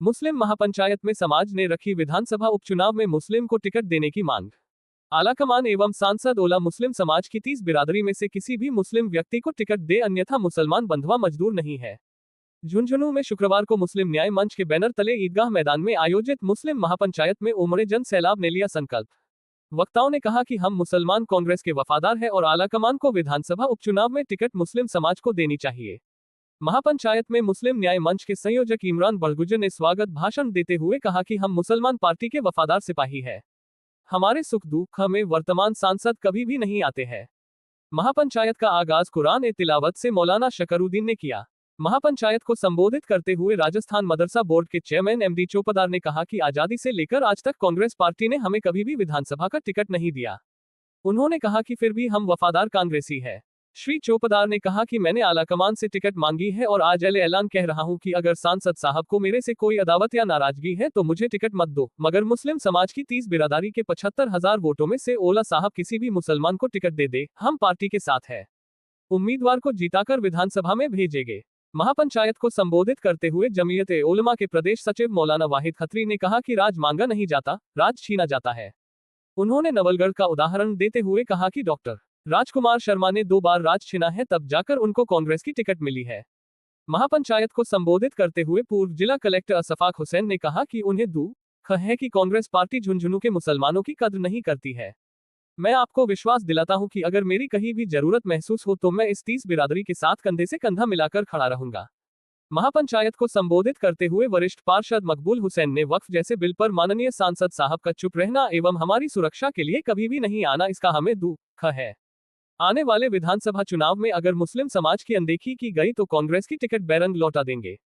मुस्लिम महापंचायत में समाज ने रखी विधानसभा उपचुनाव में मुस्लिम को टिकट देने की मांग। आलाकमान एवं सांसद ओला मुस्लिम समाज की 30 बिरादरी में से किसी भी मुस्लिम व्यक्ति को टिकट दे, अन्यथा मुसलमान बंधुआ मजदूर नहीं है। झुंझुनू में शुक्रवार को मुस्लिम न्याय मंच के बैनर तले ईदगाह मैदान में आयोजित मुस्लिम महापंचायत में उमड़े जन सैलाब ने लिया संकल्प। वक्ताओं ने कहा कि हम मुसलमान कांग्रेस के वफादार हैं और आलाकमान को विधानसभा उपचुनाव में टिकट मुस्लिम समाज को देनी चाहिए। महापंचायत में मुस्लिम न्याय मंच के संयोजक इमरान बड़गुजर ने स्वागत भाषण देते हुए कहा कि हम मुसलमान पार्टी के वफादार सिपाही हैं। हमारे सुख दुख में वर्तमान सांसद कभी भी नहीं आते हैं। महापंचायत का आगाज कुरान ए तिलावत से मौलाना शकरुद्दीन ने किया। महापंचायत को संबोधित करते हुए राजस्थान मदरसा बोर्ड के चेयरमैन एमडी चोपदार ने कहा कि आजादी से लेकर आज तक कांग्रेस पार्टी ने हमें कभी भी विधानसभा का टिकट नहीं दिया। उन्होंने कहा कि फिर भी हम वफादार कांग्रेसी है। श्री चोपदार ने कहा कि मैंने आलाकमान से टिकट मांगी है और आज ऐलान कह रहा हूं कि अगर सांसद साहब को मेरे से कोई अदावत या नाराजगी है तो मुझे टिकट मत दो, मगर मुस्लिम समाज की 30 बिरादरी के 75,000 वोटों में से ओला साहब किसी भी मुसलमान को टिकट दे दे, हम पार्टी के साथ है। उम्मीदवार को जीताकर विधानसभा में भेजेंगे। महापंचायत को संबोधित करते हुए जमीयत उलमा के प्रदेश सचिव मौलाना वाहिद खत्री ने कहा कि राज मांगा नहीं जाता, राज छीना जाता है। उन्होंने नवलगढ़ का उदाहरण देते हुए कहा कि डॉक्टर राजकुमार शर्मा ने 2 बार राज छीना है, तब जाकर उनको कांग्रेस की टिकट मिली है। महापंचायत को संबोधित करते हुए पूर्व जिला कलेक्टर अशफाक हुसैन ने कहा कि उन्हें दुख है कि कांग्रेस पार्टी झुंझुनू के मुसलमानों की कद्र नहीं करती है। मैं आपको विश्वास दिलाता हूं कि अगर मेरी कहीं भी जरूरत महसूस हो तो मैं इस 30 बिरादरी के साथ कंधे से कंधा मिलाकर खड़ा रहूंगा। महापंचायत को संबोधित करते हुए वरिष्ठ पार्षद मकबूल हुसैन ने वक्फ जैसे बिल पर माननीय सांसद साहब का चुप रहना एवं हमारी सुरक्षा के लिए कभी भी नहीं आना, इसका हमें दुख है। आने वाले विधानसभा चुनाव में अगर मुस्लिम समाज की अनदेखी की गई तो कांग्रेस की टिकट बैरंग लौटा देंगे।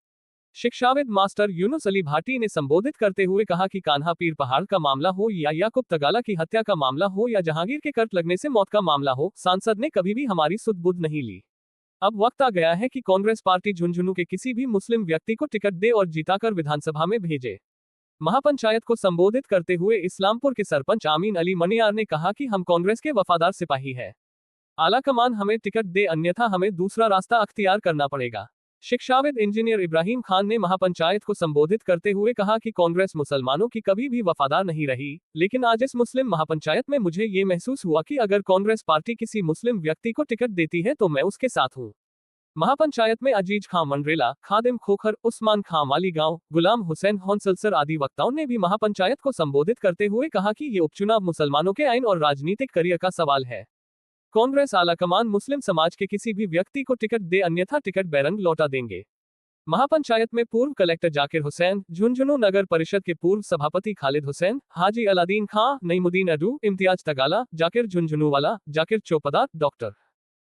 शिक्षाविद मास्टर यूनुस अली भाटी ने संबोधित करते हुए कहा कि कान्हा पीर पहाड़ का मामला हो या याकूब तगाला की हत्या का मामला हो या जहांगीर के कर्क लगने से मौत का मामला हो, सांसद ने कभी भी हमारी सुध बुध नहीं ली। अब वक्त आ गया है कि कांग्रेस पार्टी झुंझुनू के किसी भी मुस्लिम व्यक्ति को टिकट दे और जीताकर विधानसभा में भेजे। महापंचायत को संबोधित करते हुए इस्लामपुर के सरपंच आमीन अली मनियार ने कहा कि हम कांग्रेस के वफादार सिपाही है। आलाकमान हमें टिकट दे, अन्यथा हमें दूसरा रास्ता अख्तियार करना पड़ेगा। शिक्षाविद इंजीनियर इब्राहिम खान ने महापंचायत को संबोधित करते हुए कहा कि कांग्रेस मुसलमानों की कभी भी वफादार नहीं रही, लेकिन आज इस मुस्लिम महापंचायत में मुझे ये महसूस हुआ कि अगर कांग्रेस पार्टी किसी मुस्लिम व्यक्ति को टिकट देती है तो मैं उसके साथ हूँ। महापंचायत में अजीज खां मंडरेला, खादिम खोखर, उस्मान खां मालीगांव, गुलाम हुसैन हौंसलसर आदि वक्ताओं ने भी महापंचायत को संबोधित करते हुए कहा कि ये उपचुनाव मुसलमानों के आइन और राजनीतिक करियर का सवाल है। कांग्रेस आलाकमान मुस्लिम समाज के किसी भी व्यक्ति को टिकट दे, अन्यथा टिकट बैरंग लौटा देंगे। महापंचायत में पूर्व कलेक्टर जाकिर हुसैन, झुंझुनू नगर परिषद के पूर्व सभापति खालिद हुसैन, हाजी अलादीन खां, नईमुद्दीन अडू, इम्तियाज तगाला, जाकिर झुंझुनूवाला, जाकिर चोपदार, डॉक्टर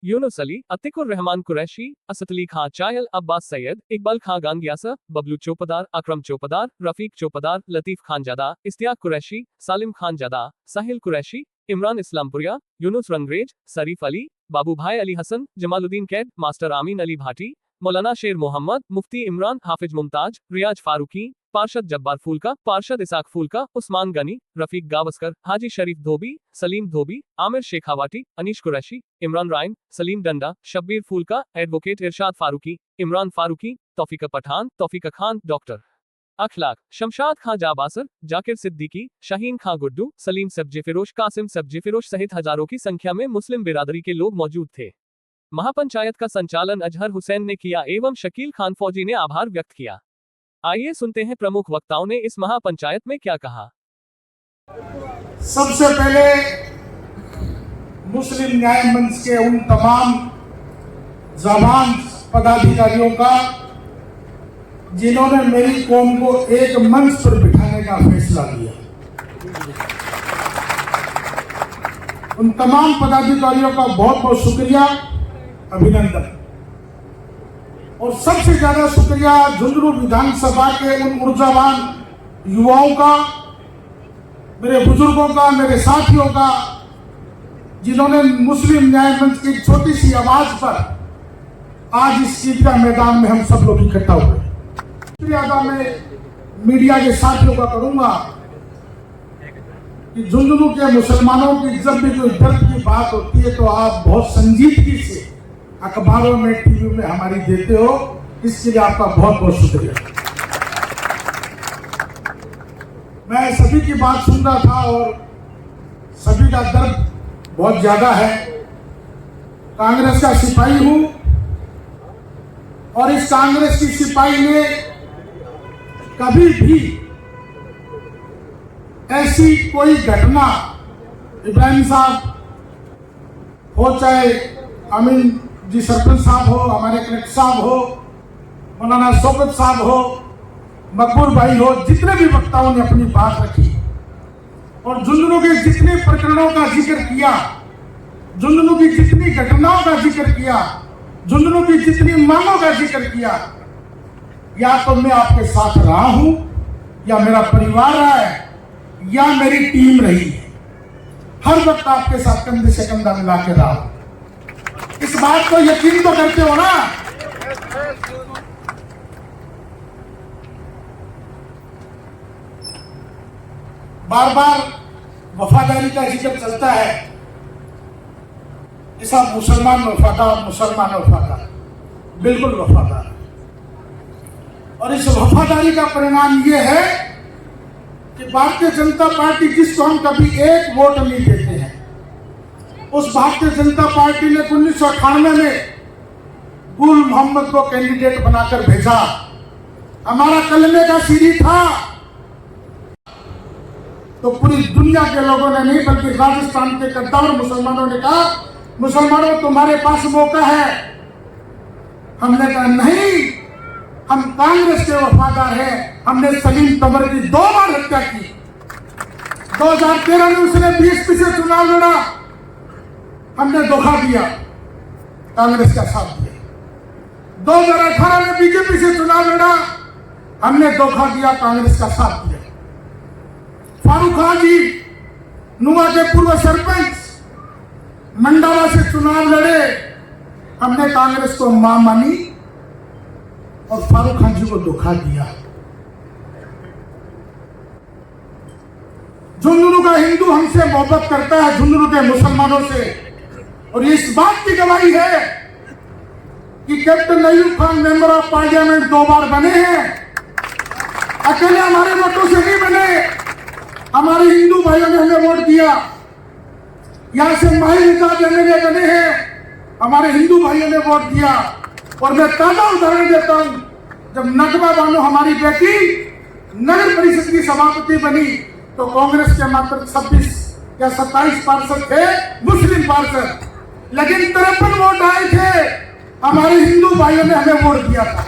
यूनुस अली, अतिकुर रहमान कुरैशी, असतली खां चायल, अब्बास सैयद, इकबाल खां गांगियासा, बबलू चोपदार, अकरम चोपदार, रफीक चोपदार, लतीफ खान जादा, इस्तियाक कुरैशी, सालिम खान जादा, साहिल कुरैशी, इमरान इस्लामपुरिया, यूनुस रंगरेज, शरीफ अली, बाबू भाई अली हसन, जमालुद्दीन कैद, मास्टर आमीन अली भाटी, मौलाना शेर मोहम्मद, मुफ्ती इमरान, हाफिज मुमताज, रियाज फारूकी, पार्षद जब्बार फूलका, पार्षद इसाक फूलका, उस्मान गनी, रफीक गावस्कर, हाजी शरीफ धोबी, सलीम धोबी, आमिर शेखावाटी, अनीश कुरैशी, इमरान राइन, सलीम डंडा, शब्बीर फूलका, एडवोकेट इरशाद फारूकी, इमरान फारूकी, तौफीका पठान, तौफीका खान, डॉक्टर अखलाक, शमशाद खां जाबासर, जाकिर सिद्दीकी, शाहीन खां गुड्डू, सलीम सब्जी फिरोश, कासिम सब्जी फिरोश सहित हजारों की संख्या में मुस्लिम बिरादरी के लोग मौजूद थे। महापंचायत का संचालन अजहर हुसैन ने किया एवं शकील खान फौजी ने आभार व्यक्त किया। आइए सुनते हैं प्रमुख वक्ताओं ने इस महापंचायत में क्या कहा। सबसे पहले मुस्लिम न्याय मंच के उन तमाम ज़बान पदाधिकारियों का जिन्होंने मेरी कौम को एक मंच पर बिठाने का फैसला लिया, उन तमाम पदाधिकारियों का बहुत बहुत शुक्रिया, अभिनंदन। और सबसे ज्यादा शुक्रिया झुंझुनू विधानसभा के उन ऊर्जावान युवाओं का, मेरे बुजुर्गों का, मेरे साथियों का, जिन्होंने मुस्लिम न्याय मंच की छोटी सी आवाज पर आज इस ईदगाह मैदान में हम सब लोग इकट्ठा हुए। शुक्रिया मैं मीडिया के साथियों का करूंगा कि झुंझुनू के मुसलमानों की जब भी कोई दर्द की बात होती है तो आप बहुत संजीदगी से अखबारों में, टीवी में हमारी देते हो, इसके लिए आपका बहुत बहुत शुक्रिया। मैं सभी की बात सुन रहा था और सभी का दर्द बहुत ज्यादा है। कांग्रेस का सिपाही हूं और इस कांग्रेस की सिपाही ने कभी भी ऐसी कोई घटना, इब्राहिम साहब हो, चाहे अमीन जी सरपंच साहब हो, हमारे कलेक्टर साहब हो, मौलाना शौकत साहब हो, मकबूल भाई हो, जितने भी वक्ताओं ने अपनी बात रखी और झुंझुनू के जितने प्रकरणों का जिक्र किया, झुंझुनू की जितनी घटनाओं का जिक्र किया, झुंझुनू की जितनी मांगों का जिक्र किया, या तो मैं आपके साथ रहा हूं, या मेरा परिवार रहा है, या मेरी टीम रही है। हर वक्त आपके साथ कंधे से कंधा मिला के रहा हूं। इस बात को यकीन तो करते हो ना? बार बार वफादारी का जिक्र चलता है कि सब मुसलमान वफादार, बिल्कुल वफादार। और इस वफादारी का परिणाम यह है कि भारतीय जनता पार्टी, जिसको हम कभी एक वोट नहीं देते हैं, उस भारतीय जनता पार्टी ने 1998 में गुल मोहम्मद को कैंडिडेट बनाकर भेजा। हमारा कलमे का सीढ़ी था, तो पूरी दुनिया के लोगों ने नहीं, बल्कि राजस्थान के कद्दावर मुसलमानों ने कहा, मुसलमानों तुम्हारे पास मौका है। हमने कहा नहीं, हम कांग्रेस के वफादार हैं। हमने सलीम तंवर की 2 बार हत्या की। 2013 में उसने बीएसपी से चुनाव लड़ा, हमने धोखा दिया, कांग्रेस का साथ दिया। 2018 में बीजेपी से चुनाव लड़ा, हमने धोखा दिया, कांग्रेस का साथ दिया। फारूक खान जी, नुआ के पूर्व सरपंच, मंडाला से चुनाव लड़े, हमने कांग्रेस को मां मानी और फारूक खान जी को धोखा दिया। झुंझुनू का हिंदू हमसे मोहब्बत करता है, झुंझुनू के मुसलमानों से, और इस बात की गवाही है कि captain Ayub Khan member of parliament 2 बार बने हैं। अकेले हमारे वोटों से नहीं बने, हमारे हिंदू भाइयों ने हमें वोट दिया। यहां से माहिर निजात एमएलए बने हैं, हमारे हिंदू भाइयों ने वोट दिया। और मैं ताजा उदाहरण देता हूं, जब नगमा बानो हमारी बेटी नगर परिषद की सभापति बनी, तो कांग्रेस के मात्र 26 या 27 पार्षद थे, मुस्लिम पार्षद, लेकिन 53 वोट आए थे। हमारे हिंदू भाइयों ने हमें वोट दिया था।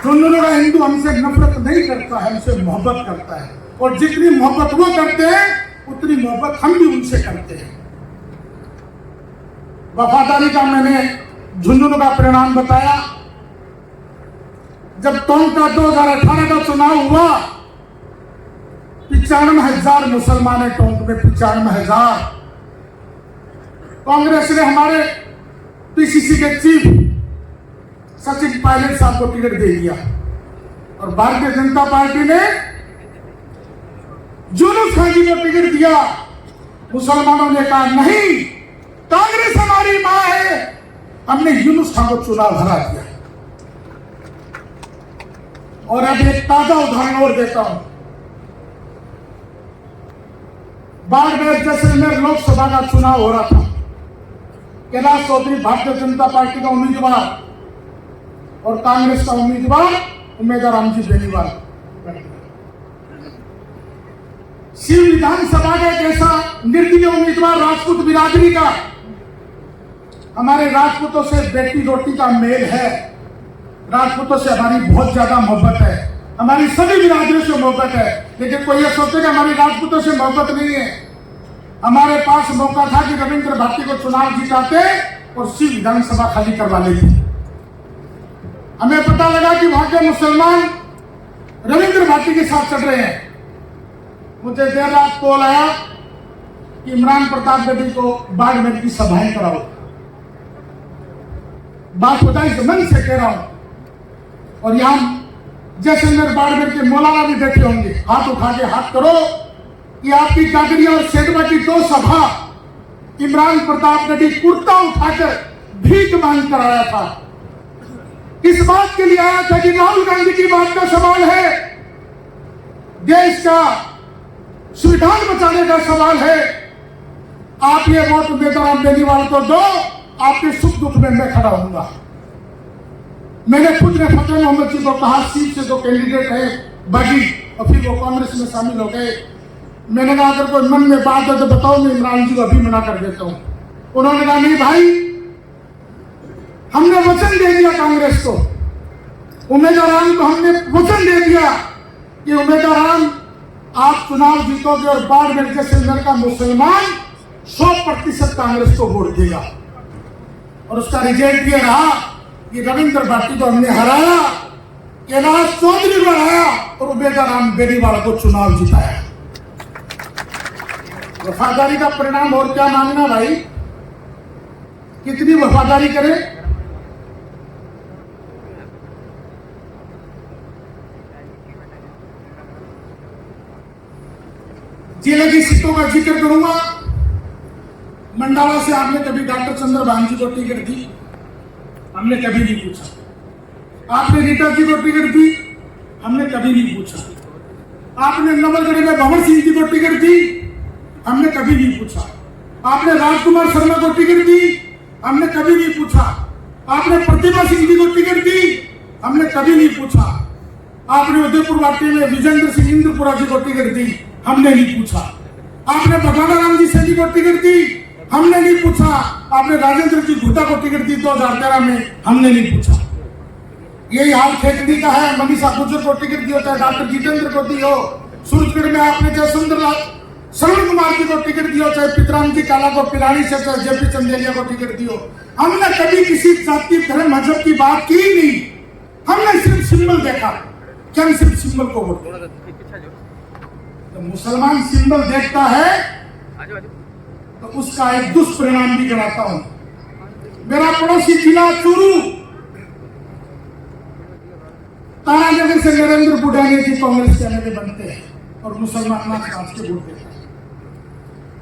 झुंझुनू का हिंदू हमसे नफरत नहीं करता है, हमसे मोहब्बत करता है, और जितनी मोहब्बत वो करते हैं उतनी मोहब्बत हम भी उनसे करते हैं। वफादारी का मैंने झुंझुनू का परिणाम बताया। जब टोंक का 2018 का चुनाव हुआ, 95,000 मुसलमान है टोंक में, 95,000। कांग्रेस ने हमारे पीसीसी के चीफ सचिन पायलट साहब को टिकट दे दिया, और भारतीय जनता पार्टी ने यूनुस खान जी को टिकट दिया। मुसलमानों ने कहा नहीं, कांग्रेस हमारी मां है, हमने यूनुस खान को चुनाव हरा दिया। और अब एक ताजा उदाहरण और देता हूं। बाड़मेर जैसलमेर लोकसभा का चुनाव हो रहा था। कैलाश चौधरी भारतीय जनता पार्टी का उम्मीदवार और कांग्रेस का उम्मीदवार रामजी बेनीवाल। शिव विधानसभा का एक ऐसा निर्दलीय उम्मीदवार राजपूत बिरादरी का। हमारे राजपूतों से बेटी रोटी का मेल है, राजपूतों से हमारी बहुत ज्यादा मोहब्बत है, हमारी सभी बिरादरियों से मोहब्बत है। लेकिन कोई ये सोचेगा हमारी राजपूतों से मोहब्बत नहीं है। हमारे पास मौका था कि रविंद्र भारती को चुनाव जिताते और शिव विधानसभा खाली करवा लेते। हमें पता लगा कि वहां के मुसलमान रविंद्र भारती के साथ चल रहे हैं। मुझे देर रात कॉल आया कि इमरान प्रताप रेड्डी को बाड़मेर की सभाएं कराओ। बात खुदा इस मन से कह रहा हूं। और यहां जैसलमेर बाड़मेर के मौलाना भी बैठे होंगे, हाथ उठा के हाथ करो कि आपकी कागड़िया और सेठवा की 2 सभा इमरान प्रताप रेड्डी कुर्ता उठाकर भीख मांग कर आया था। इस बात के लिए आया था कि राहुल गांधी की बात का सवाल है देश का संविधान बचाने का सवाल है। आप ये वोट बेदाराम बेनीवाल को दो, आपके सुख दुख में मैं खड़ा हूंगा। मैंने खुद ने फतेह मोहम्मद जी को कहा, सीट से दो कैंडिडेट है बागी, और फिर वो कांग्रेस में शामिल हो गए। मैंने कहा अगर कोई मन में बात है तो बताओ, मैं इमरान जी को अभी मना कर देता हूं। उन्होंने कहा नहीं भाई, हमने वचन दे दिया कांग्रेस को, उम्मीदवार को हमने वचन दे दिया कि उम्मीदवार आप चुनाव जीतोगे और बाड़मेर जैसे अंदर का मुसलमान 100% कांग्रेस को वोट देगा। और उसका रिजल्ट ये रहा कि रविंद्र भाटी को हमने हराया, कैलाश चौधरी को हराया और उम्मीदवार बेनीवाल को चुनाव जिताया। वफादारी का परिणाम और क्या मांगना भाई, कितनी वफादारी करें। जिले की सीटों का जिक्र करूंगा। मंडाला से आपने कभी डॉक्टर चंद्रभान जी को टिकट दी? हमने कभी नहीं पूछा। आपने रीटा जी को टिकट दी? हमने कभी नहीं पूछा। आपने नवलगढ़ में भंवर सिंह जी को टिकट दी? हमने कभी नहीं पूछा। आपने राजकुमार शर्मा को टिकट दी? हमने कभी नहीं पूछा। आपने प्रतिभा सिंह जी को टिकट दी? हमने कभी नहीं पूछा। आपने उदयपुर वाटी में विजेंद्र सिंह इंद्रपुरा जी को टिकट दी? हमने नहीं पूछा। आपने भगवाना राम जी सैनी को टिकट दी? हमने नहीं पूछा। आपने राजेंद्र जी घुटा को टिकट दी 2013 में? हमने नहीं पूछा। यही हाल खेतड़ी का है। मनीषा गुर्जर को टिकट दी हो, चाहे डॉक्टर जितेंद्र को दी हो। सूरजगढ़ में आपने चाहे सुंदरलाल श्रवण कुमार जी को टिकट दी हो, चाहे पितराम जी काला को पिलानी से, चाहे जेपी चंदेलिया को टिकट दी हो। हमने कभी किसी जाति धर्म मजहब की बात की नहीं। हमने सिर्फ सिंबल देखा कि हम सिर्फ सिंबल को वोट दें। तो मुसलमान सिंबल देखता है तो उसका एक दुष्परिणाम भी गिनाता हूं। मेरा पड़ोसी जिला चूरू, तारानगर से नरेंद्र बुढ़ानी जी कांग्रेस के एमएलए बनते हैं और मुसलमान नाच नाच के वोट देते हैं।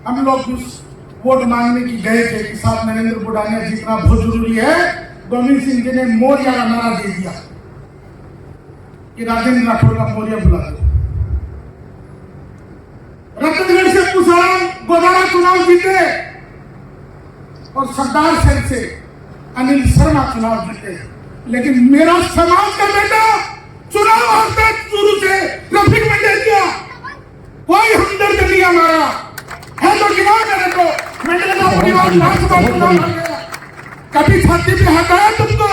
हम लोग उस वोट मांगने की गए थे कि साहब नरेंद्र बुढ़ानिया जीतना बहुत जरूरी है। गोविंद सिंह जी ने मौर्य का नारा दे दिया कि राजेंद्र राठौर का मौर्य बुला दो। रतनगढ़ से पुसाराम गोदारा चुनाव जीते और सरदार शहर से अनिल शर्मा चुनाव जीते, लेकिन मेरा समाज का बेटा चुनाव हारता चूरू से रफीक मंडेलिया, कोई हमदर्द नहीं हमारा है। तो गिनाओ मेरे को, मंडेलिया का परिवार लोकसभा चुनाव हार गया। कभी छाती पे हटाया तुमको?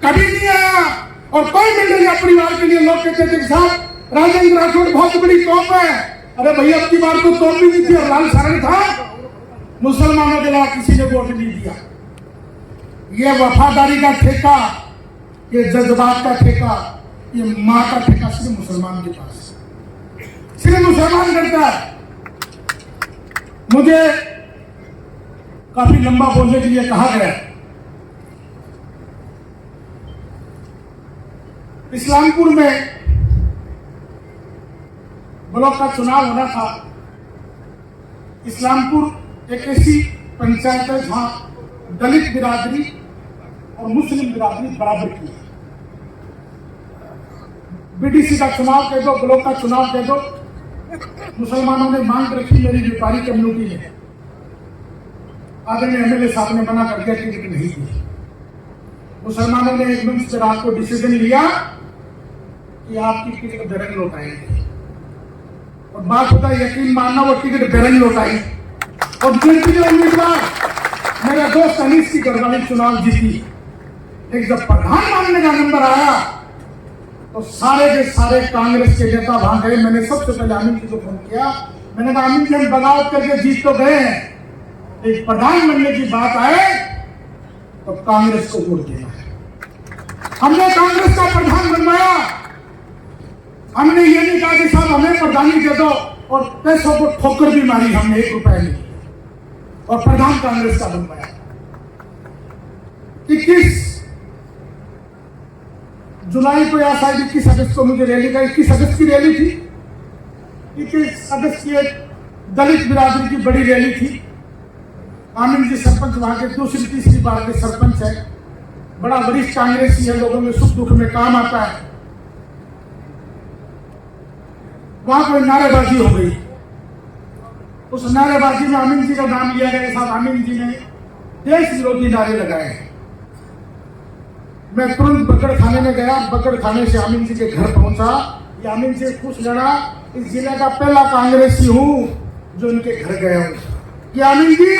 कभी नहीं आया। और कोई मंडेलिया परिवार के लिए लोग कहते थे साहब राजेंद्र राठौर बहुत बड़ी तोप है। अरे भैया अब की बार को तोप भी नहीं थी और लाल सारंग था। मुसलमानों के अलावा किसी ने वोट नहीं दिया। ये वफादारी का ठेका, ये जज्बात का ठेका, ये माँ का ठेका सिर्फ मुसलमान के पास, सिर्फ मुसलमान करता है। मुझे काफी लंबा बोलने के लिए कहा गया। इस्लामपुर में ब्लॉक का चुनाव होना था। इस्लामपुर एक ऐसी पंचायत है जहां दलित बिरादरी और मुस्लिम बिरादरी बराबर की है। बीडीसी का चुनाव कह दो, ब्लॉक का चुनाव कह दो, मुसलमानों ने मांग रखी मेरी व्यापारी कम्युनिटी ने। आदरणीय एमएलए साहब ने मना कर दिया, टिकट नहीं दी। मुसलमानों ने एक मंच पर रात को डिसीजन लिया कि आपकी टिकट बेरंग लौटाएंगे। और बात होता है, यकीन मानना, वो टिकट बेरंग लौटाई और उम्मीदवार मेरा दोस्त अनीस की गढ़वाली चुनाव जीती। एक जब प्रधान मानने का नंबर आया तो सारे के सारे कांग्रेस के नेता वहां गए। मैंने सबसे पहले अमीन जी को फोन किया। मैंने कहा अमीन जी हम बगावत करके जीत तो गए हैं, एक प्रधान बनने की बात आए तो कांग्रेस को वोट देना है। हमने कांग्रेस का प्रधान बनवाया। हमने ये नहीं कहा कि साहब हमें प्रधानी दे दो और पैसों को ठोकर भी मारी हमने, 1 रुपया नहीं, और प्रधान कांग्रेस का बनवाया। 21 जुलाई को या शायद 21 अगस्त को मुझे रैली का, 21 अगस्त की रैली थी। 21 अगस्त की एक दलित बिरादरी की बड़ी रैली थी। आमिर जी सरपंच वहां के दूसरी तीसरी बार के सरपंच है, बड़ा वरिष्ठ कांग्रेसी है, लोगों में सुख दुख में काम आता है। वहां कोई नारेबाजी हो गई। उस नारेबाजी में अमीन जी का नाम लिया गया। साहब अमीन जी ने देश विरोधी नारे लगाए। मैं तुरंत बकड़ खाने में गया। बकड़ खाने से अमीन जी के घर पहुंचा। ये अमीन से पूछ लेना, इस जिले का पहला कांग्रेसी हूं जो इनके घर गया हूं। कि अमीन जी,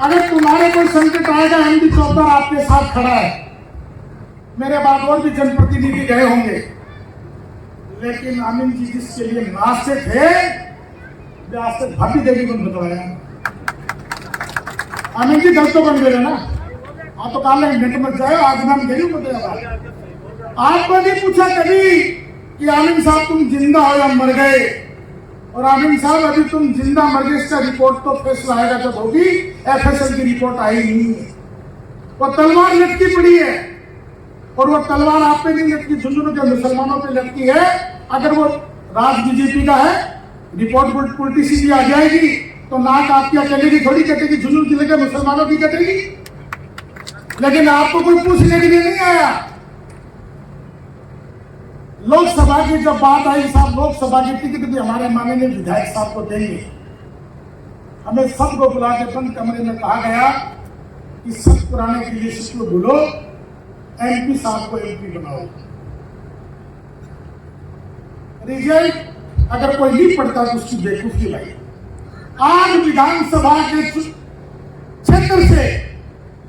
अगर तुम्हारे कोई संकट आएगा, एमडी चौधरी आपके साथ खड़ा है। मेरे बाद और भी जनप्रतिनिधि गए होंगे, लेकिन अमीन जी जिसके लिए नाचे थे, वे आज तक भाभी देवी को बताया। अमीन जी गलत तो बन गए ना, आप तो काले नेट मत जाए, आज नाम देवी को बताया। आपको नहीं पूछा कभी कि आमिन साहब तुम जिंदा हो या मर गए। और आमिन साहब अभी तुम जिंदा मर गए, इसका रिपोर्ट तो फैसला आएगा जब होगी। एफएसएल की रिपोर्ट आई नहीं है। वो तलवार लटकी पड़ी है, और वो तलवार आप पे नहीं लटकी, झुंझुनू के मुसलमानों पे लटकी है। अगर वो राज बीजेपी का है, रिपोर्ट उल्टी सीधी आ जाएगी तो नाक आपकी अकेले की थोड़ी कटेगी, झुंझुनू जिले के मुसलमानों की कटेगी। लेकिन आपको कोई पूछने के लिए नहीं आया। लोकसभा की जब बात आई, साहब लोकसभा की टिकट भी हमारे माननीय विधायक साहब को देंगे। हमें सबको बुला के बंद कमरे में कहा गया कि सब पुराने के लिए शिष्य बोलो, एमपी साहब को एमपी बनाओ। रिजल्ट अगर कोई नहीं पढ़ता तो उसकी बेवकूफी भाई। आज विधानसभा के क्षेत्र से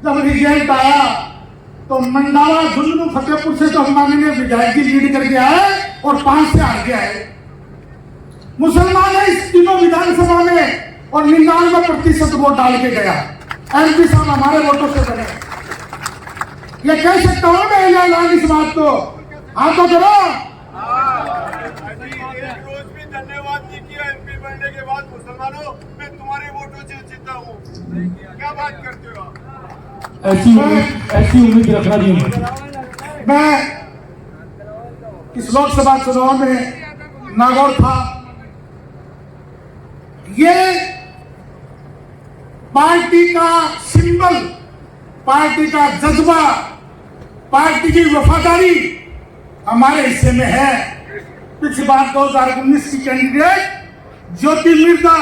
जब रिजल्ट आया तो मंडावा, झुंझुनू, फतेहपुर से तो हमारे ने विधायक जी लीड करके आए और 5 से आगे आए। मुसलमान है इस तीनों विधानसभा में और 99% वोट डाल के गया। एमपी साहब हमारे वोटों से बने। ये कह सकता हूं मैं ऐलान इस बात को, आप तो करो। रोज भी धन्यवाद नहीं किया। एमपी बनने के बाद मुसलमानों, मैं तुम्हारे वोटों से जीता हूँ। क्या बात करते हो आप? ऐसी उम्मीद रखना नहीं। मैं इस लोकसभा चुनाव में नागौर था। ये पार्टी का सिंबल, पार्टी का जज्बा, पार्टी की वफादारी हमारे हिस्से में है। पिछली बार 2019 की कैंडिडेट ज्योति मिर्जा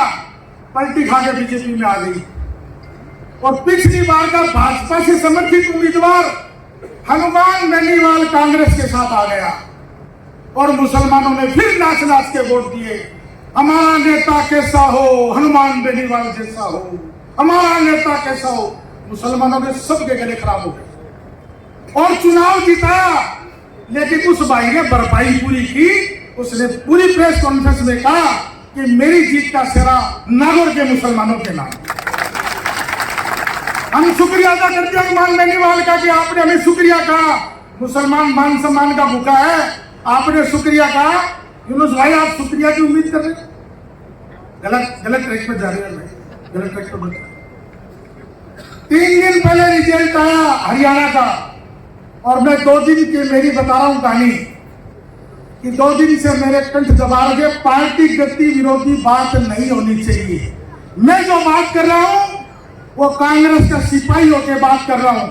पलटी खा के बीजेपी में आ गई, और पिछली बार का भाजपा से समर्थित उम्मीदवार हनुमान बेनीवाल कांग्रेस के साथ आ गया, और मुसलमानों ने फिर नाच नाच के वोट दिए। हमारा नेता कैसा हो, हनुमान बेनीवाल जैसा हो, हमारा नेता कैसा हो। मुसलमानों ने सबके गले खराब हो गए और चुनाव जिताया। लेकिन उस भाई ने भरपाई पूरी की। उसने पूरी प्रेस कॉन्फ्रेंस में कहा कि मेरी जीत का सिरा नागौर के मुसलमानों के नाम। हम शुक्रिया अदा करते हैं हनुमान बेनीवाल का कि आपने हमें शुक्रिया कहा। मुसलमान मान सम्मान का भूखा है, आपने शुक्रिया कहा। यूनुस भाई आप शुक्रिया की उम्मीद कर रहे हैं, गलत ट्रैक पर जा रहे हैं, गलत ट्रैक पर बता। 3 दिन पहले रिजल्ट आया हरियाणा का, और मैं 2 दिन की मेरी बता रहा हूं कहानी कि 2 दिन से मेरे कंठ दबा रहे। पार्टी गति विरोधी बात नहीं होनी चाहिए। मैं जो बात कर रहा हूं वो कांग्रेस का सिपाही होकर बात कर रहा हूं,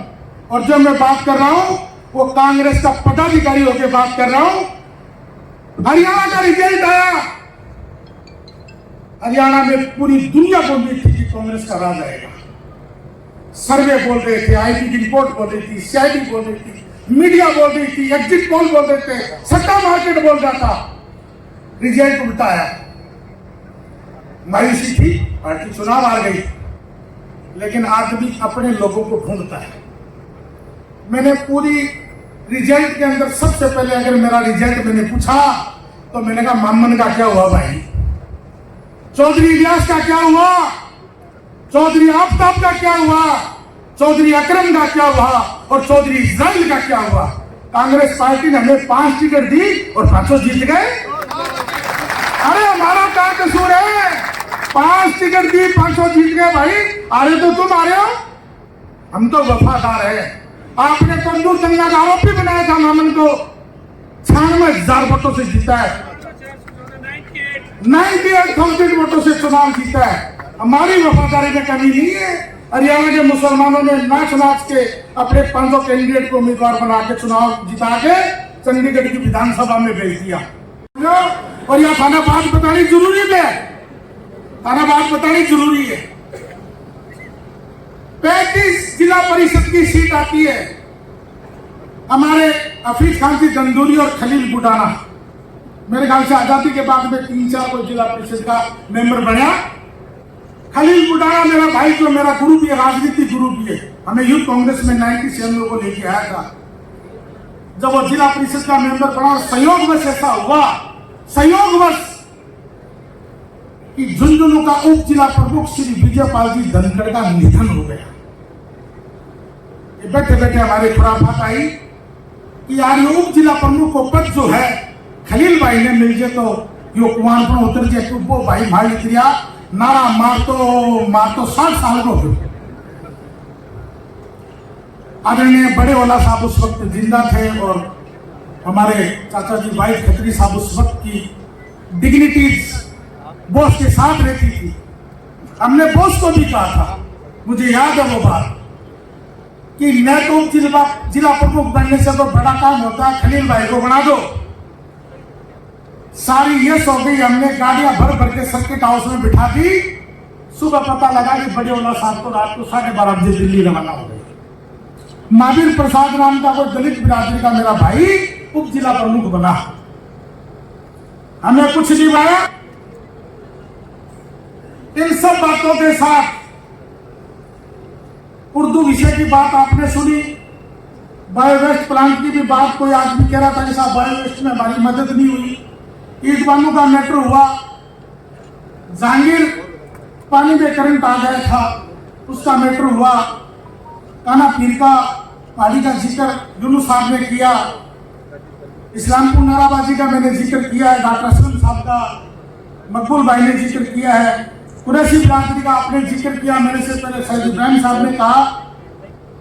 और जब मैं बात कर रहा हूं वो कांग्रेस का पदाधिकारी होकर बात कर रहा हूं। हरियाणा का रिजल्ट आया। हरियाणा में पूरी दुनिया को उम्मीद थी कि कांग्रेस का राज आएगा। सर्वे बोल रहे थे, आईटी की रिपोर्ट बोल रही थी, सीआईडी बोल रही थी, मीडिया बोल रही थी, एग्जिट पोल बोल रहे थे, सट्टा मार्केट बोल रहा था। रिजल्ट उल्टा आया। मायूसी थी, पार्टी चुनाव आ गई, लेकिन आदमी अपने लोगों को ढूंढता है। मैंने पूरी रिजल्ट के अंदर सबसे पहले अगर मेरा रिजल्ट मैंने पूछा तो मैंने कहा मामन का क्या हुआ भाई, चौधरी इलियास का क्या हुआ, चौधरी आफ्ताब का क्या हुआ, चौधरी अकरम का क्या हुआ, और चौधरी इस्राइल का क्या हुआ। कांग्रेस पार्टी ने हमें 5 टिकट दी और 5 जीत गए। अरे हमारा क्या कसूर है? 5 टिकट दी, 5 जीत गए भाई। अरे तो तुम आ रहे हो, हम तो वफादार है। आपने तंदूर दंगा का आरोपी बनाया था मामन को, 96,000 वोटों से जीता है, 98,000 वोटों से चुनाव जीता है। हमारी वफादारी में कमी नहीं है। हरियाणा के मुसलमानों ने नाच नाच के अपने 500 कैंडिडेट को उम्मीदवार बना के चुनाव जिता के चंडीगढ़ की विधानसभा में भेज दिया। और यह थाना बात बतानी जरूरी है, थाना बात बतानी जरूरी है। 35 जिला परिषद की सीट आती है। हमारे हफीज खान की दंदूरी और खलील बुडाना, मेरे ख्याल से आजादी के बाद में 3-4 को जिला परिषद का मेंबर बना। खलील बुडाना मेरा भाई, जो मेरा गुरु भी है, राजनीतिक गुरु भी है, हमें यूथ कांग्रेस में 97 में वो लेके आया था। जब वो जिला परिषद का मेंबर बना, संयोगवश ऐसा हुआ, संयोगवश कि झुंझुनू का उप जिला प्रमुख श्री विजयपाल जी धनखड़ का निधन हो गया। बैठे बैठे हमारे खुराफात आई कि यार ये उप जिला प्रमुख को पद जो है खलील भाई ने मिल जाए तो यो कुआं पर उतर जाए, तो वो भाई भाई क्रिया नारा मार तो 60 साल को हो। आदरणीय बड़े वाला साहब उस वक्त जिंदा थे और हमारे चाचा जी भाई खत्री साहब उस वक्त की डिग्निटीज बॉस के साथ रहती थी। हमने बॉस को भी कहा था, मुझे याद है वो बात, कि न तो जिला प्रमुख बनने से तो बड़ा काम होता है, खलील भाई को बना दो। सारी यस हो गई, हमने गाड़ियां भर भर के सर्किट हाउस में बिठा दी। सुबह पता लगा कि बड़े वाला साहब को रात को 12:30 बजे दिल्ली रवाना हो गए। महावीर प्रसाद नाम का कोई दलित बिरादरी का मेरा भाई उप जिला प्रमुख बना। हमें कुछ नहीं पाया। इन सब बातों के साथ उर्दू विषय की बात आपने सुनी, बायोवेस्ट प्लांट की भी बात कोई आदमी कह रहा था कि साहब बायोवेस्ट में हमारी मदद नहीं हुई। ईट बानू का मैटर हुआ, जहांगीर पानी में करंट आ गया था, उसका मैटर हुआ। काना पीर का पहाड़ी का जिक्र यूनुस साहब ने किया, इस्लामपुर नाराबाजी का मैंने जिक्र किया है, डॉक्टर असलम साहब का, मकबूल भाई ने जिक्र किया है, कुरैशी बिरादरी का आपने जिक्र किया। मेरे से पहले सैयद इब्राहिम साहब ने कहा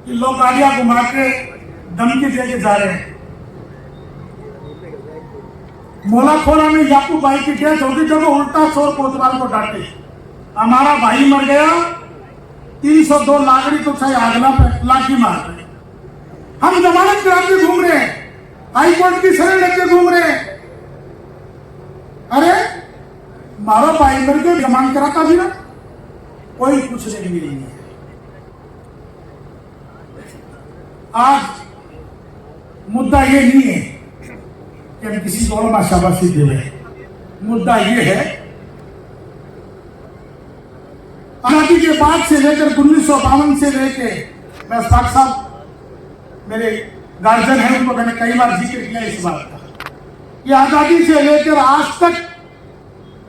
कि लोग गाड़ियां घुमा के धमकी दे के जा रहे हैं। मोला खोला में याकूब भाई की डेथ होगी जब वो उल्टा चोर कोतवाल को डांटे। हमारा भाई मर गया, 302 लाकड़ी तो चाहे आगला पे लाठी मार रहे। हम जमानत करा के घूम रहे हैं, हाई कोर्ट की शरण लेके घूम रहे हैं। अरे मारो भाई मर के जमान कराता भी ना, कोई कुछ नहीं है। आज मुद्दा ये नहीं है कि हम किसी को और शाबाशी दे रहे हैं। मुद्दा ये है, आजादी के बाद से लेकर 1952 से लेके, मैं साहब मेरे गार्जियन है, उनको मैंने कई बार जिक्र किया इस बात का कि आजादी से लेकर आज तक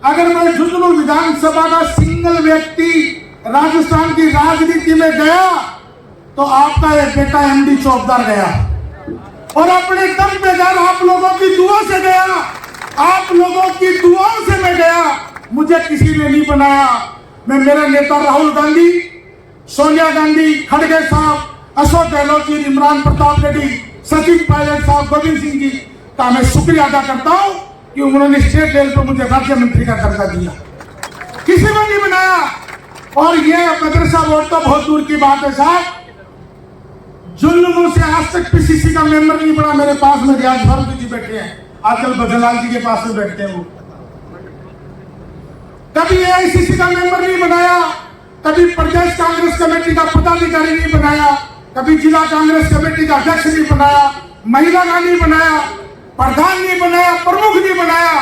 अगर मैं झुंझुनू विधानसभा का सिंगल व्यक्ति राजस्थान की राजनीति में गया तो आपका एक बेटा एमडी चौकीदार गया, और अपने दम पे दर आप लोगों की दुआ से गया, आप लोगों की दुआओं से मैं गया। मुझे किसी ने नहीं बनाया। मैं मेरे नेता राहुल गांधी, सोनिया गांधी, खड़गे साहब, अशोक गहलोत जी, इमरान प्रताप रेड्डी, सचिन पायलट साहब, गोविंद सिंह जी का मैं शुक्रिया अदा करता हूं कि उन्होंने स्टेट लेवल पर मुझे राज्य मंत्री का दर्जा दिया। किसी ने नहीं बनाया। और ये मदरसा बोर्ड तो बहुत दूर की बात है साहब, झुंझुनू से आज तक पीसीसी का मेंबर नहीं बना। मेरे पास में रियाज भर जी बैठे हैं, आजकल बजलाल जी के पास में बैठते हैं। वो कभी एआईसीसी का मेंबर नहीं बनाया, कभी प्रदेश कांग्रेस कमेटी का पदाधिकारी नहीं बनाया, कभी जिला कांग्रेस कमेटी का अध्यक्ष नहीं बनाया, महिला का नहीं बनाया, प्रधान नहीं बनाया, प्रमुख नहीं बनाया।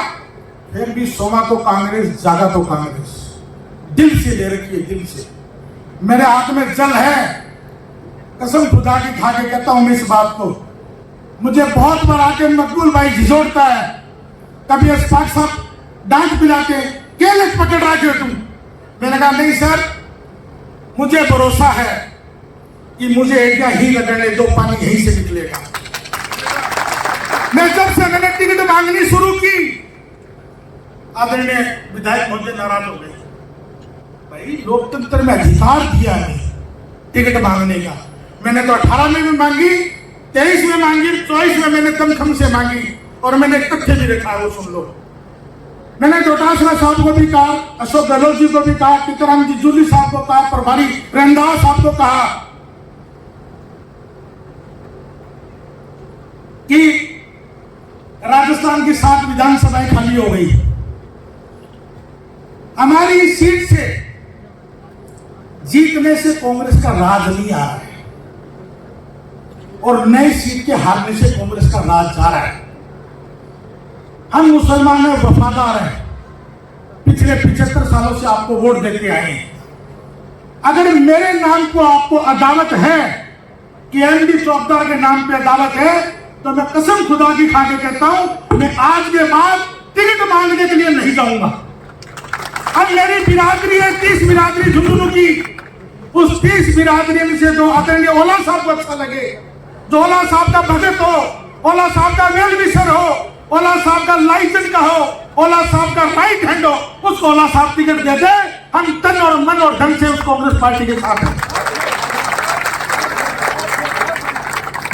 फिर भी सोमा तो कांग्रेस, जागा तो कांग्रेस, दिल से ले रखी है, दिल से। मेरे हाथ में जल है, कसम खुदा की खा के कहता हूं मैं इस बात को। मुझे बहुत बार आके मकबूल भाई झिझोड़ता है, कभी अस्पाक साहब डांट पिलाते, केले पकड़ रहा क्यों तुम? मैंने कहा नहीं सर, मुझे भरोसा है कि मुझे इंडिया ही लगने दो, पानी यहीं से निकलेगा। मैं जब से मैंने टिकट मांगनी शुरू की, आदरणीय विधायक महोदय नाराज हो गए। भाई लोकतंत्र में अधिकार दिया है टिकट मांगने का। मैंने तो 18 में भी मांगी, 23 में मांगी, 24 में मैंने दमखम से मांगी, और मैंने तथ्य भी रखा है, वो सुन लो। मैंने डोटासरा साहब को भी कहा, अशोक गहलोत जी को भी कहा, टीकाराम जी जूली साहब को कहा, प्रभारी रंधावा साहब को कहा कि राजस्थान की 7 विधानसभाएं खाली हो गई। हमारी इस सीट से जीतने से कांग्रेस का राज नहीं आ रहा है और नई सीट के हारने से कांग्रेस का राज जा रहा है। हम मुसलमान हैं, वफादार हैं, पिछले 75 सालों से आपको वोट देते आए हैं। अगर मेरे नाम को आपको अदालत है कि एमडी चौकीदार के नाम पे अदालत है, तो मैं कसम खुदा की खा के कहता हूं, मैं आज के बाद टिकट मांगने के लिए नहीं जाऊंगा। अब मेरी बिरादरी है 30 बिरादरी झुंझुनू की, उस 30 बिरादरी में से जो आदरणीय ओला साहब को अच्छा लगे, जो ओला साहब का भगत हो, ओला साहब का वेल विशर हो, ओला साहब का लाइसेंस का हो, ओला साहब का राइट हैंड हो, उसको ओला साहब टिकट दे दे। हम तन और मन और धन से उस कांग्रेस पार्टी के साथ हैं।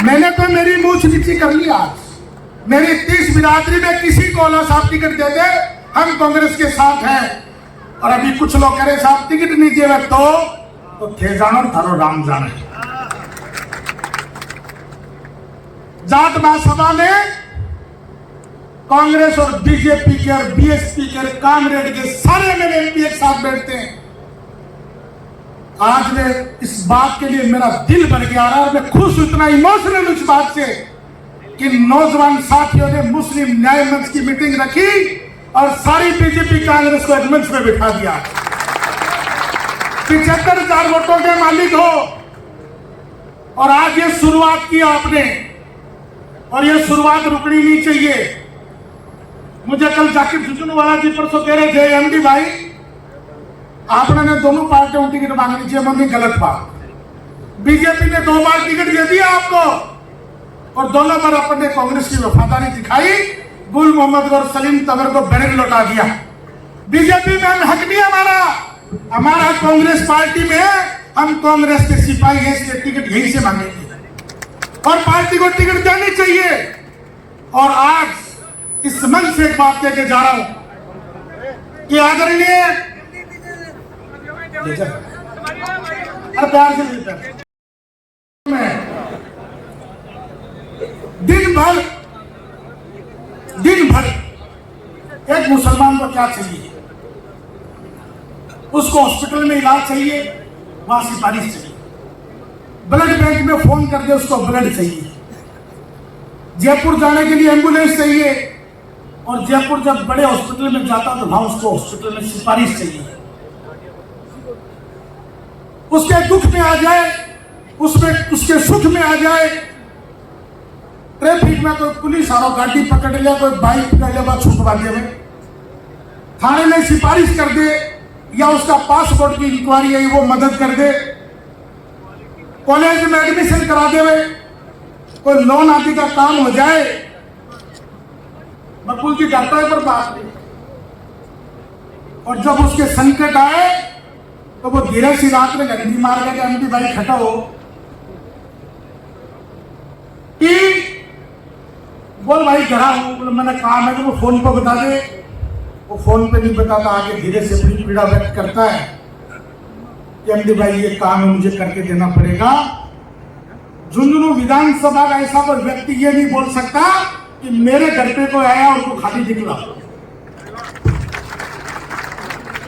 मैंने तो मेरी मूछ नीची कर ली। आज मेरी 30 बिरादरी में किसी को ओला साहब टिकट दे दे, हम कांग्रेस के साथ हैं। और अभी कुछ लोग कह रहे साहब टिकट नहीं दिए तो थे जानो थारो राम जाने। जाट महासभा में कांग्रेस और बीजेपी के और बीएसपी के कामरेड के सारे मेरे एमपी एक साथ बैठते हैं। आज मैं इस बात के लिए मेरा दिल भर गया और मैं खुश इतना इमोशनल इस बात से कि नौजवान साथियों ने मुस्लिम न्याय मंच की मीटिंग रखी और सारी बीजेपी कांग्रेस को एक मंच में बिठा दिया। 75,000 वोटों के मालिक हो और आज ये शुरुआत की आपने, और ये शुरुआत रुकनी नहीं चाहिए। मुझे कल जाकिर झुंझुनू वाला जी परसों कह रहे थे, एमडी भाई आपने दोनों पार्टियों टिकट मांगनी चाहिए। मम्मी गलत बात, बीजेपी ने 2 बार टिकट दे दिया आपको और दोनों बार अपने कांग्रेस की वफादारी दिखाई। गुल मोहम्मद और सलीम तबर को बेरंग लौटा दिया। बीजेपी में हक नहीं हमारा कांग्रेस पार्टी में है। हम कांग्रेस के सिपाही हैं, इसलिए टिकट यहीं से मांगेंगे और पार्टी को टिकट देनी चाहिए। और आज इस मंच से एक बात कह के जा रहा हूं कि आदरणीय प्यार से दिन भर एक मुसलमान को क्या चाहिए? उसको हॉस्पिटल में इलाज चाहिए, वहां सिफारिश चाहिए। ब्लड बैंक में फोन कर दे, उसको ब्लड चाहिए। जयपुर जाने के लिए एम्बुलेंस चाहिए और जयपुर जब बड़े हॉस्पिटल में जाता तो वहां उसको हॉस्पिटल में सिफारिश चाहिए। उसके दुख में आ जाए, उसके सुख में आ जाए। ट्रैफिक में कोई पुलिस आरो गाड़ी पकड़ लिया, कोई बाइक पकड़ लिया, छुपवा दे, थाने में सिफारिश कर दे या उसका पासपोर्ट की इंक्वायरी है वो मदद कर दे, कॉलेज में एडमिशन करा दे, कोई लोन आदि का काम हो जाए, मकबूल जी जाता है पर बात नहीं। और जब उसके संकट आए तो वो धीरे सी रात में गंदी मार गया कि एमडी भाई खटा हो कि बोल भाई घर हूं, मैंने काम है तो वो फोन पर बता दे। वो फोन पे नहीं बताता, आगे धीरे से अपनी पीड़ा व्यक्त करता है कि एमडी भाई ये काम है मुझे करके देना पड़ेगा। झुंझुनू विधानसभा का ऐसा कोई व्यक्ति ये नहीं बोल सकता कि मेरे घर पे कोई आया और उसको खाली निकला।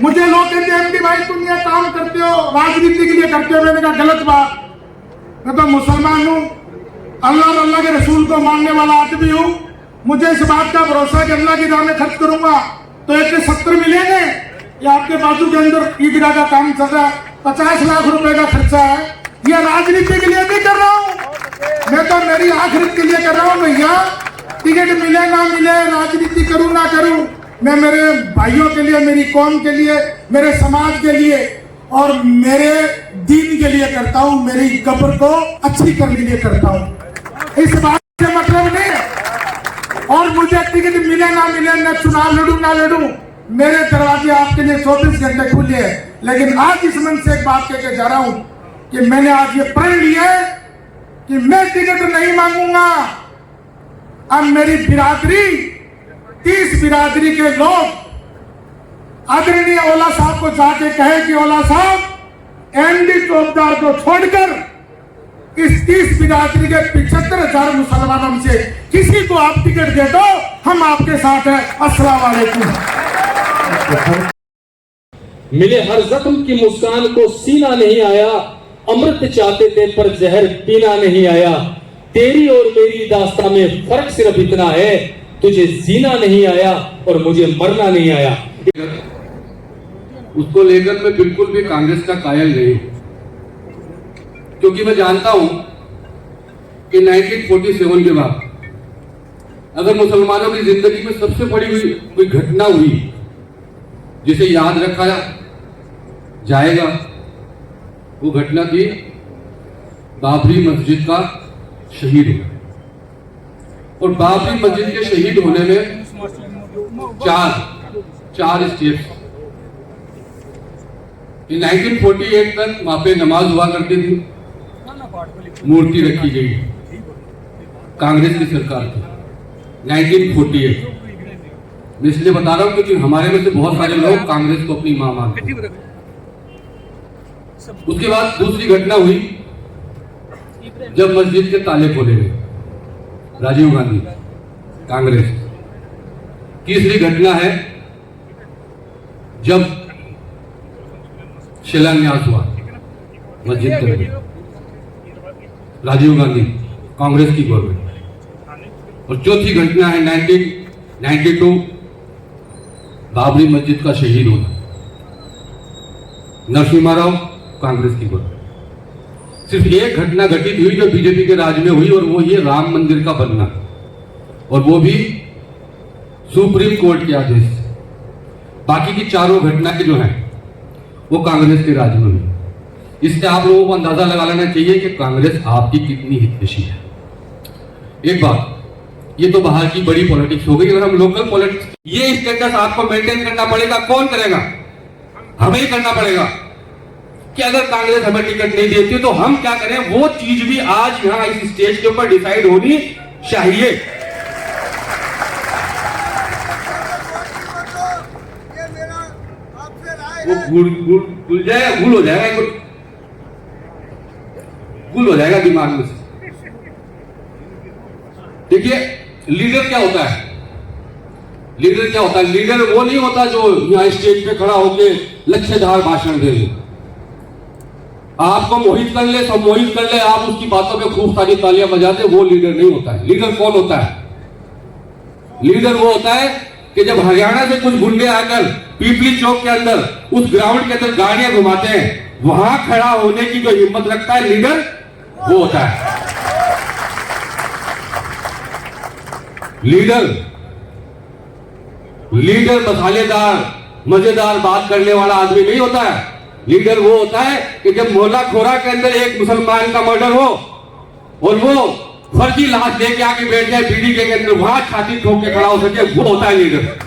मुझे लोग कहते हैं एमडी भाई तुम ये काम करते हो राजनीति के लिए करते हो। मैंने कहा गलत बात, मैं तो मुसलमान हूं, अल्लाह और अल्लाह के रसूल को मानने वाला आदमी हूं। मुझे इस बात का भरोसा कि अल्लाह की राह में खर्च करूंगा तो 170 मिलेंगे। या आपके बाजू के अंदर ईदगाह का काम चल रहा है, 50 लाख रुपए का खर्चा है। ये राजनीति के लिए भी कर रहा हूं, मैं तो मेरी आखिरत के लिए कर रहा हूं। भैया टिकट मिले ना मिले, राजनीति करूं ना करूं, मैं मेरे भाइयों के लिए, मेरी कौम के लिए, मेरे समाज के लिए और मेरे दीन के लिए करता हूं। मेरी कब्र को अच्छी करने के लिए करता हूं। इस बात से मतलब नहीं है। और मुझे टिकट मिले ना मिले, मैं चुनाव लड़ूं ना लड़ूं, मेरे दरवाजे आपके लिए 24 घंटे खुले हैं। लेकिन आज इस मन से एक बात कहकर जा रहा हूं कि मैंने आज ये प्रण लिया है कि मैं टिकट नहीं मांगूंगा। अब मेरी बिरादरी 30 बिरादरी के लोग आदरणीय ओला साहब को जाके कहे कि ओला साहब एमडी चौकीदार को छोड़कर इस 30 बिरादरी के 75,000 मुसलमानों में से किसी को आप टिकट दे दो, हम आपके साथ हैं। अस्सलाम वालेकुम। मिले हर जख्म की मुस्कान को सीना नहीं आया, अमृत चाहते थे पर जहर पीना नहीं आया। तेरी और मेरी दास्तां में फर्क सिर्फ इतना है, तुझे जीना नहीं आया और मुझे मरना नहीं आया। उसको लेकर मैं बिल्कुल भी कांग्रेस का कायल नहीं हूं, क्योंकि मैं जानता हूं कि 1947 के बाद अगर मुसलमानों की जिंदगी में सबसे बड़ी कोई घटना हुई जिसे याद रखा जाएगा, वो घटना थी बाबरी मस्जिद का शहीद होना। और बाबरी मस्जिद के शहीद होने में चार स्टेप्स। 1948 तक वहां पे नमाज हुआ करती थी, मूर्ति रखी गई, कांग्रेस की सरकार थी। 1948 मैं इसलिए बता रहा हूं क्योंकि हमारे में से बहुत सारे लोग कांग्रेस को अपनी मां मानते हैं। उसके बाद दूसरी घटना हुई जब मस्जिद के ताले खोले गए, राजीव गांधी, कांग्रेस। तीसरी घटना है जब शिलान्यास हुआ मस्जिद के लिए, राजीव गांधी, कांग्रेस की गवर्नमेंट। और चौथी घटना है 1992 बाबरी मस्जिद का शहीद होना, नरसिम्हा राव, कांग्रेस की गवर्नमेंट। सिर्फ एक घटना घटित हुई जो बीजेपी के राज में हुई, और वो ये राम मंदिर का बनना, और वो भी सुप्रीम कोर्ट के आदेश से। बाकी की चारों घटनाएं जो हैं वो कांग्रेस के राज में हुई। इससे आप लोगों को अंदाजा लगा लेना चाहिए कि कांग्रेस आपकी कितनी हितैषी है। एक बात, ये तो बाहर की बड़ी पॉलिटिक्स हो गई, अगर हम लोकल पॉलिटिक्स, ये स्टेटस आपको मेंटेन करना पड़ेगा। कौन करेगा? हमें ही करना पड़ेगा। कि अगर कांग्रेस हमें टिकट नहीं देती तो हम क्या करें, वो चीज भी आज यहां इस स्टेज के ऊपर डिसाइड होनी चाहिए। वो भूल जाएगा, भूल हो जाएगा, भूल हो जाएगा दिमाग में से। देखिए, लीडर क्या होता है? लीडर क्या होता है? लीडर वो नहीं होता जो यहां स्टेज पे खड़ा होके लच्छेदार भाषण दे ले, आपको मोहित कर ले, सम्मोहित कर ले, आप उसकी बातों पे खूब सारी तालियां बजा दे, वो लीडर नहीं होता है। लीडर कौन होता है? लीडर वो होता है कि जब हरियाणा से कुछ गुंडे आकर पीपली चौक के अंदर, उस ग्राउंड के अंदर गाड़ियां घुमाते हैं, वहां खड़ा होने की जो हिम्मत रखता है, लीडर वो होता है। लीडर मसालेदार मजेदार बात करने वाला आदमी नहीं होता है। लीडर वो होता है कि जब मोहल्ला खोरा के अंदर एक मुसलमान का मर्डर हो और वो फर्जी लाश लेके आके बैठ जाए पीडीके के अंदर, वहां छाती ठोक के खड़ा हो सके, वो होता है लीडर।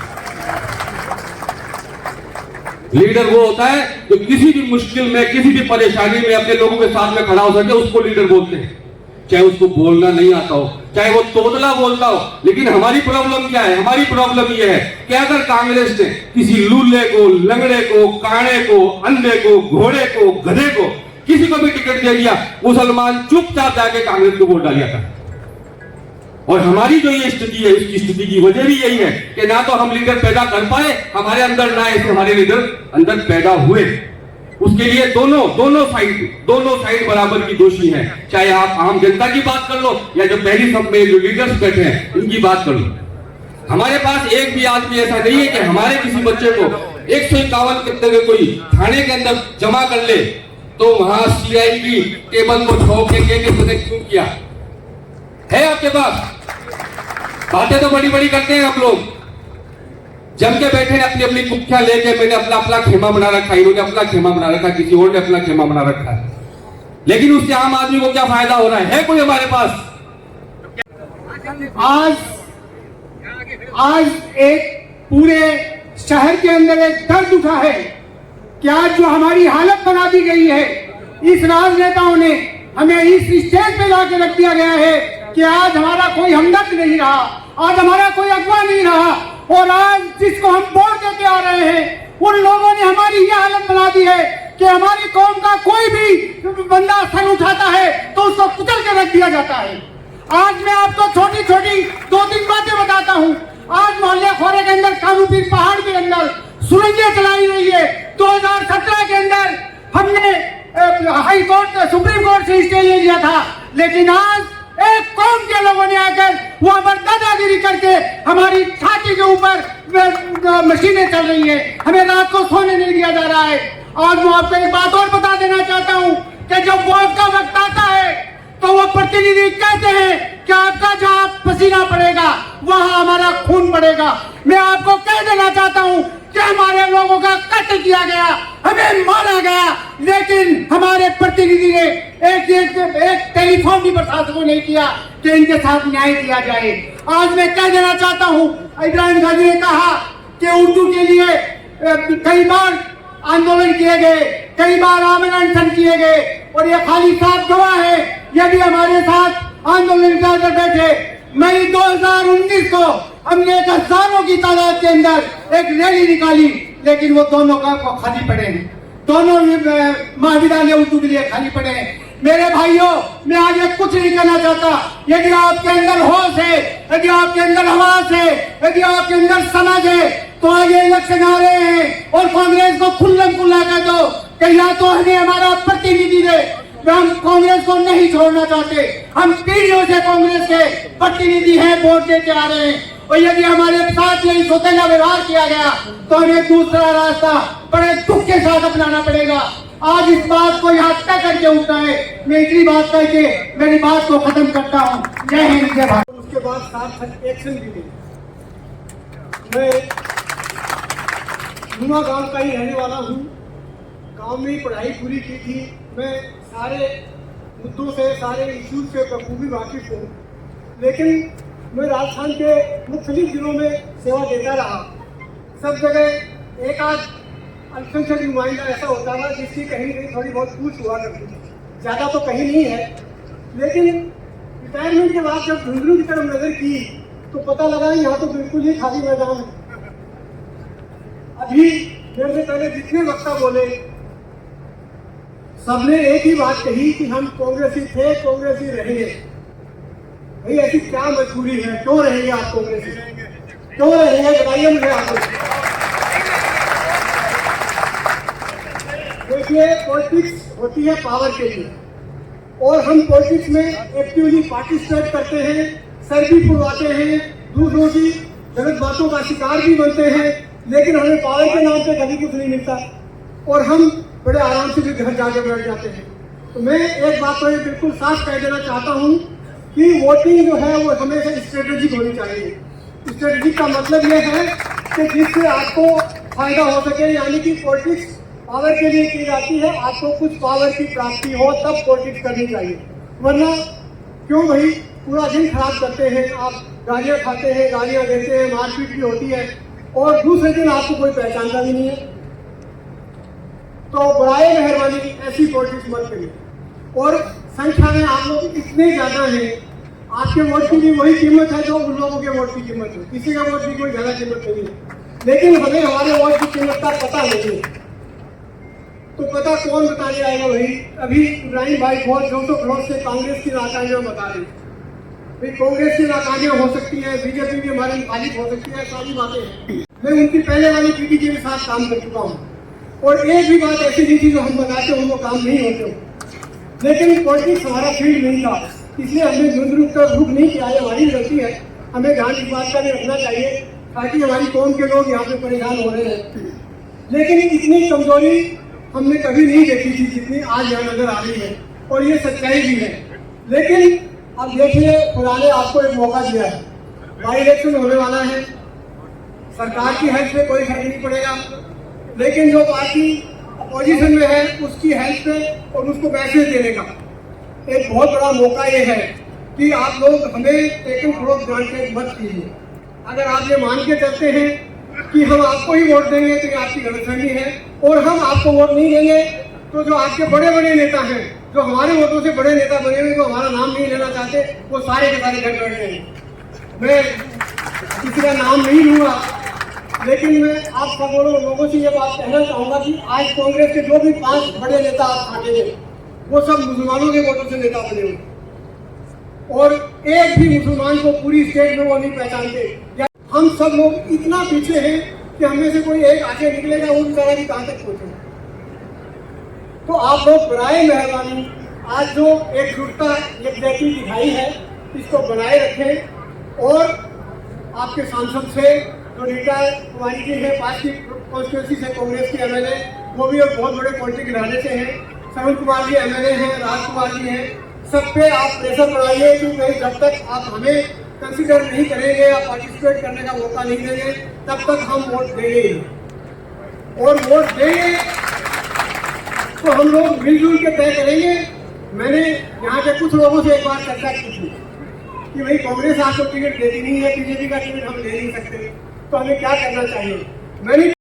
लीडर वो होता है जो किसी भी मुश्किल में, किसी भी परेशानी में अपने लोगों के साथ में खड़ा हो सके, उसको लीडर बोलते हैं। चाहे उसको बोलना नहीं आता हो, चाहे वो तोतला बोलता हो। लेकिन हमारी प्रॉब्लम क्या है? हमारी प्रॉब्लम ये है कि अगर कांग्रेस ने किसी लूले को, लंगड़े को, काणे को, अंधे को, घोड़े को, गधे को, किसी को भी टिकट दे दिया, मुसलमान चुपचाप जाके कांग्रेस को वोट डाल जाता है। और हमारी जो ये स्थिति है, इसकी स्थिति की वजह भी यही है कि ना तो हम लीडर पैदा कर पाए हमारे अंदर, ना ऐसे हमारे लीडर अंदर पैदा हुए। उसके लिए दोनों साइड बराबर की दोषी हैं। चाहे आप आम जनता की बात कर लो या जो पहली सब में जो लीडर्स बैठे हैं इनकी बात कर लो। हमारे पास एक भी आदमी ऐसा नहीं है कि हमारे किसी बच्चे को 151 के अंदर कोई थाने के अंदर जमा कर ले तो वहां सीआई की टेबल को ठोक के तुमने क्यों किया है? आपके पास बातें तो बड़ी बड़ी करते हैं आप लोग, जम के बैठे हैं अपनी अपनी कुख्या लेके। मैंने अपना खेमा बना रखा, इन्होंने अपना खेमा बना रखा, किसी और ने अपना खेमा बना रखा है, लेकिन उससे आम आदमी को क्या फायदा हो रहा है कोई हमारे पास? आज एक पूरे शहर के अंदर एक दर्द उठा है कि आज जो हमारी हालत बना दी गई है, इस राजनेताओं ने हमें इस स्टेज पे लाके रख दिया गया है कि आज हमारा कोई हमदर्द नहीं रहा, आज हमारा कोई अगवा नहीं रहा। और आज जिसको हम वोट देके आ रहे हैं, उन लोगों ने हमारी ये हालत बना दी है कि हमारी कौम का कोई भी बंदा सर उठाता है तो उसको कुचल के रख दिया जाता है। आज मैं आपको छोटी छोटी 2-3 बातें बताता हूँ। आज मोहल्ले खोरे के अंदर कानूपीर पहाड़ के अंदर सुरंगें चलाई गई है। 2017 के अंदर हमने हाई कोर्ट सुप्रीम कोर्ट से स्टे ले लिया था, लेकिन आज एक कौम के लोगों ने आकर वहां पर दादागिरी करके हमारी छाती के ऊपर मशीनें चल रही है, हमें रात को सोने नहीं दिया जा रहा है। आज मैं आपको एक बात और बता देना चाहता हूं कि जब वोट का वक्त आता है तो वो प्रतिनिधि कहते हैं कि आपका जहां पसीना पड़ेगा वहां हमारा खून पड़ेगा। मैं आपको कह देना चाहता हूं कि हमारे लोगों का कत्ल किया गया, हमें मारा गया, लेकिन हमारे प्रतिनिधि ने एक टेलीफोन भी प्रशासन को नहीं किया कि इनके साथ न्याय किया जाए। आज मैं कह देना चाहता हूं, इब्राहिम गाजी ने कहा कि उर्दू के लिए कई बार आंदोलन किए गए, कई बार आमरण अनशन किए गए, और ये खाली साथ गवाह है, ये भी हमारे साथ आंदोलन कर बैठे। मई 2019 को हमने 1000 की तादाद के अंदर एक रैली निकाली, लेकिन वो दोनों का खाली पड़े हैं, दोनों महाविद्यालय उर्दू के लिए खाली पड़े हैं। मेरे भाइयों, मैं आगे कुछ नहीं कहना चाहता। यदि आपके अंदर होश है, यदि आपके अंदर हवास है, यदि आपके अंदर समझ है, तो आगे इलेक्शन आ रहे हैं और कांग्रेस को खुल्लम खुल्ला कह दो कि या तो हमें हमारा प्रतिनिधि दे। हम कांग्रेस को नहीं छोड़ना चाहते, हम पीढ़ियों से कांग्रेस के प्रतिनिधि हैं, वोट देते आ रहे हैं, और यदि हमारे साथ यही सोतेला व्यवहार किया गया तो हमें दूसरा रास्ता बड़े दुख के साथ अपनाना पड़ेगा। आज इस बात को यहाँ तय करके उठना है। मैं इतनी बात करके मेरी बात को खत्म करता हूँ। जय हिंद, जय भारत। उसके बाद सार्थक एक्शन भी ली। मैं नुमा गांव का ही रहने वाला हूँ। गांव में ही पढ़ाई पूरी की थी। मैं सारे मुद्दों से, सारे इश्यूज से बखूबी वाकिफ हूँ, लेकिन मैं राजस्थान के मुख्तलिफ जिलों में सेवा देता रहा। सब जगह एक आध अल्पसंख्यक नुमाइंदा ऐसा होता था जिसकी कहीं न कहीं थोड़ी बहुत पूछ हुआ करती थी, ज़्यादा तो कहीं नहीं है। लेकिन रिटायरमेंट के बाद जब झुंझुनू की तरफ नजर की तो पता लगा यहाँ तो बिल्कुल ही खाली मैदान है। अभी मेरे से पहले जितने वक्ता बोले सबने एक ही बात कही कि हम कांग्रेसी थे, कांग्रेसी रहेंगे। भाई ऐसी क्या मजबूरी है, क्यों रहेंगे आप कांग्रेसी, क्यों रहेंगे, बताइए मुझे आप। देखिए, पॉलिटिक्स होती है पावर के लिए, और हम पॉलिटिक्स में एक्टिवली पार्टिसिपेट करते हैं, सर भी पुरवाते हैं, दूसरों की गलत बातों का शिकार भी बनते हैं, लेकिन हमें पावर के नाम पे कभी कुछ नहीं मिलता और हम बड़े आराम से भी घर जाके बैठ जाते हैं। तो मैं एक बात तो बिल्कुल साफ कह देना चाहता हूँ कि वोटिंग जो है वो हमेशा स्ट्रेटेजिक होनी चाहिए। स्ट्रेटेजिक का मतलब ये है कि जिससे आपको फायदा हो सके, यानी कि पॉलिटिक्स पावर के लिए की जाती है, आपको कुछ पावर की प्राप्ति हो तब पॉलिटिक्स करनी चाहिए, वरना क्यों भाई पूरा दिन खराब करते हैं, आप गालियाँ खाते हैं, गालियाँ देते हैं, मारपीट भी होती है और दूसरे दिन आपको कोई पहचानता भी नहीं है। तो बड़ाए मेहरबानी ऐसी पॉलिटिक्स मत करिए। और संख्या में आप लोग इतने ज़्यादा हैं, आपके वोट की भी वही कीमत है जो उन लोगों के वोट की कीमत है, किसी का वोट की कोई ज़्यादा कीमत नहीं है, लेकिन हमें हमारे वोट की कीमत का पता नहीं है। तो पता कौन बताने आएगा भाई? अभी इब्राहिम भाई बहुत जोशो से कांग्रेस की नाकामियाँ बता रहे भाई, कांग्रेस की नाकामियाँ हो सकती है, बीजेपी भी हमारे मुखालिफ हो सकती है, सारी बातें हैं। मैं उनकी पहले वाली पीढ़ी के साथ काम कर चुका हूँ और एक भी बात ऐसी नहीं थी जो हम बताते हो वो काम नहीं होते हो। लेकिन पॉलिटिक्स हमारा फील्ड नहीं था, इसलिए हमने रुख नहीं किया, हमारी गलती है। हमें ध्यान इस बात का भी रखना चाहिए ताकि हमारी कौम के लोग यहाँ पे परेशान हो रहे हैं। लेकिन इतनी कमजोरी हमने कभी नहीं देखी थी जितनी आज यहाँ नजर आ रही है, और ये सच्चाई भी है। लेकिन अब देखिए, खुदा ने आपको एक मौका दिया है, बाई इलेक्शन होने वाला है, सरकार की हेल्थ पे कोई फर्क नहीं पड़ेगा, लेकिन जो पार्टी अपोजिशन में है उसकी हेल्थ पे और उसको मैसेज देने का एक बहुत बड़ा मौका ये है कि आप लोग हमें टेकन फॉर ग्रांटेड मत कीजिए। अगर आप ये मान के चलते हैं कि हम आपको ही वोट देंगे तो ये आपकी गलतफहमी है, और हम आपको वोट नहीं देंगे तो जो आपके बड़े बड़े नेता हैं, जो हमारे वोटों से बड़े नेता बने हुए, जो हमारा नाम नहीं लेना चाहते, वो सारे के सारे घर बैठ जाएंगे। मैं किसी का नाम नहीं लूँगा, लेकिन मैं आप सब लोगों से ये बात कहना चाहूंगा कि आज कांग्रेस के जो भी 5 बड़े नेता आप छाटेंगे वो सब मुसलमानों के वोटों से नेता बने हुए और एक भी मुसलमान को पूरी स्टेट में वो नहीं पहचानते। हम सब लोग इतना पीछे हैं कि हमें से कोई एक आगे निकलेगा वो बेचारा भी कहाँ तक पहुंचेगा। तो आप लोग बराए मेहरबानी आज जो एकजुटता यकजहती दिखाई है इसको बनाए रखें और आपके सांसद से जो रीटा कुमारी जी है पास की कॉन्स्टिट्यूंसी से कांग्रेस के एमएलए वो भी एक बहुत बड़े पॉलिटिकल घराने से हैं, श्रवण कुमार जी एमएलए हैं, राजकुमार जी हैं, सब पे आप प्रेशर बनाइए कि भाई जब तक आप हमें कंसिडर नहीं करेंगे या पार्टिसिपेट करने का मौका नहीं देंगे तब तक हम वोट देंगे ही। और वोट देंगे तो हम लोग मिलजुल के तय करेंगे। मैंने यहाँ के कुछ लोगों से एक बार चर्चा की थी कि भाई कांग्रेस आपको टिकट देती नहीं है, बीजेपी का टिकट हम ले नहीं सकते, तो हमें क्या करना चाहिए। मैंने